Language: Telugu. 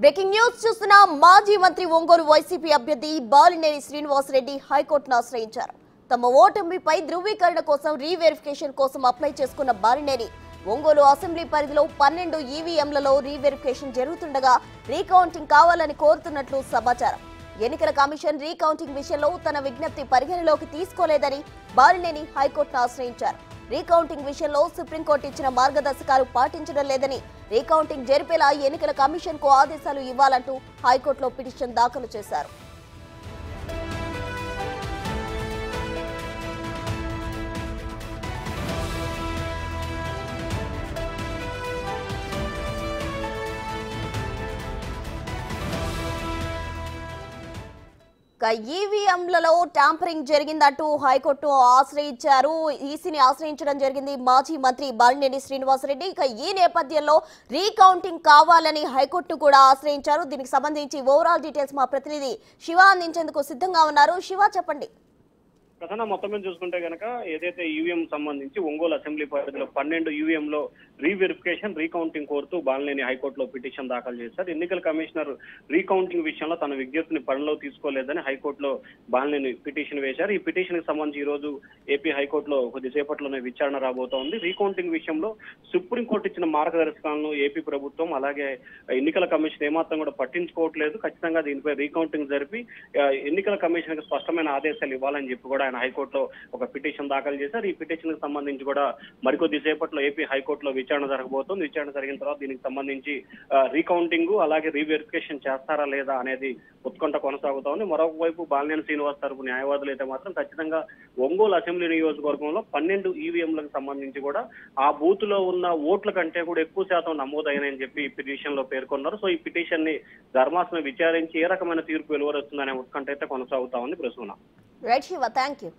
బ్రేకింగ్ న్యూస్ చూస్తున్న మాజీ మంత్రి ఒంగోలు వైసీపీ అభ్యర్థి బాలినేని శ్రీనివాసరెడ్డి హైకోర్టును ఆశ్రయించారు. తమ ఓటమిపై ధృవీకరణ కోసం రీవెరిఫికేషన్ కోసం అప్లై చేసుకున్న బాలినేని ఒంగోలు అసెంబ్లీ పరిధిలో 12 ఈవీఎంలలో రీవెరిఫికేషన్ జరుగుతుండగా రీకౌంటింగ్ కావాలని కోరుతున్నట్లు సమాచారం. ఎన్నికల కమిషన్ రీకౌంటింగ్ విషయంలో తన విజ్ఞప్తి పరిగణలోకి తీసుకోలేదని బాలినేని హైకోర్టును ఆశ్రయించారు. రీకౌంటింగ్ విషయంలో సుప్రీంకోర్టు ఇచ్చిన మార్గదర్శకాలు పాటించడం లేదని, రీకౌంటింగ్ జరిపేలా ఎన్నికల కమిషన్ కు ఆదేశాలు ఇవ్వాలంటూ హైకోర్టులో పిటిషన్ దాఖలు చేశారు. ఈవీఎంలలో ట్యాంపరింగ్ జరిగిందంటూ హైకోర్టు ఆశ్రయించారు. ఈసీని ఆశ్రయించడం జరిగింది మాజీ మంత్రి బాలినేని శ్రీనివాసరెడ్డి. ఈ నేపథ్యంలో రీకౌంటింగ్ కావాలని హైకోర్టు కూడా ఆశ్రయించారు. దీనికి సంబంధించి ఓవరాల్ డీటెయిల్స్ మా ప్రతినిధి శివ అందించేందుకు సిద్ధంగా ఉన్నారు. శివ, చెప్పండి. ప్రధాన మొత్తం మీద చూసుకుంటే కనుక ఏదైతే ఈవీఎం సంబంధించి ఒంగోలు అసెంబ్లీ పరిధిలో 12 ఈవీఎంలో రీవెరిఫికేషన్ రీకౌంటింగ్ కోరుతూ బాలినేని హైకోర్టులో పిటిషన్ దాఖలు చేశారు. ఎన్నికల కమిషనర్ రీకౌంటింగ్ విషయంలో తన విజ్ఞప్తిని పరిలో తీసుకోలేదని హైకోర్టులో బాలినేని పిటిషన్ వేశారు. ఈ పిటిషన్ కి సంబంధించి ఈ రోజు ఏపీ హైకోర్టులో కొద్దిసేపట్లోనే విచారణ రాబోతోంది. రీకౌంటింగ్ విషయంలో సుప్రీంకోర్టు ఇచ్చిన మార్గదర్శకాలను ఏపీ ప్రభుత్వం అలాగే ఎన్నికల కమిషన్ ఏమాత్రం కూడా పట్టించుకోవట్లేదు. ఖచ్చితంగా దీనిపై రీకౌంటింగ్ జరిపి ఎన్నికల కమిషన్ కి స్పష్టమైన ఆదేశాలు ఇవ్వాలని చెప్పి కూడా ఆయన హైకోర్టులో ఒక పిటిషన్ దాఖలు చేశారు. ఈ పిటిషన్ కి సంబంధించి కూడా మరికొద్ది సేపట్లో ఏపీ హైకోర్టులో విచారణ జరగబోతోంది. విచారణ జరిగిన తర్వాత దీనికి సంబంధించి రీకౌంటింగ్ అలాగే రీవెరిఫికేషన్ చేస్తారా లేదా అనేది ఉత్కంఠ కొనసాగుతోంది. మరొకవైపు బాలినేని శ్రీనివాస్ తరపు న్యాయవాదులు అయితే మాత్రం ఖచ్చితంగా ఒంగోలు అసెంబ్లీ నియోజకవర్గంలో 12 ఈవీఎంలకు సంబంధించి కూడా ఆ బూత్ లో ఉన్న ఓట్ల కంటే కూడా ఎక్కువ శాతం నమోదైనని చెప్పి ఈ పిటిషన్ లో పేర్కొన్నారు. సో ఈ పిటిషన్ ని ధర్మాసనం విచారించి ఏ రకమైన తీర్పు వెలువరుస్తుందనే ఉత్కంఠ అయితే కొనసాగుతా ఉంది. Prasuna. Right Shiva, thank you.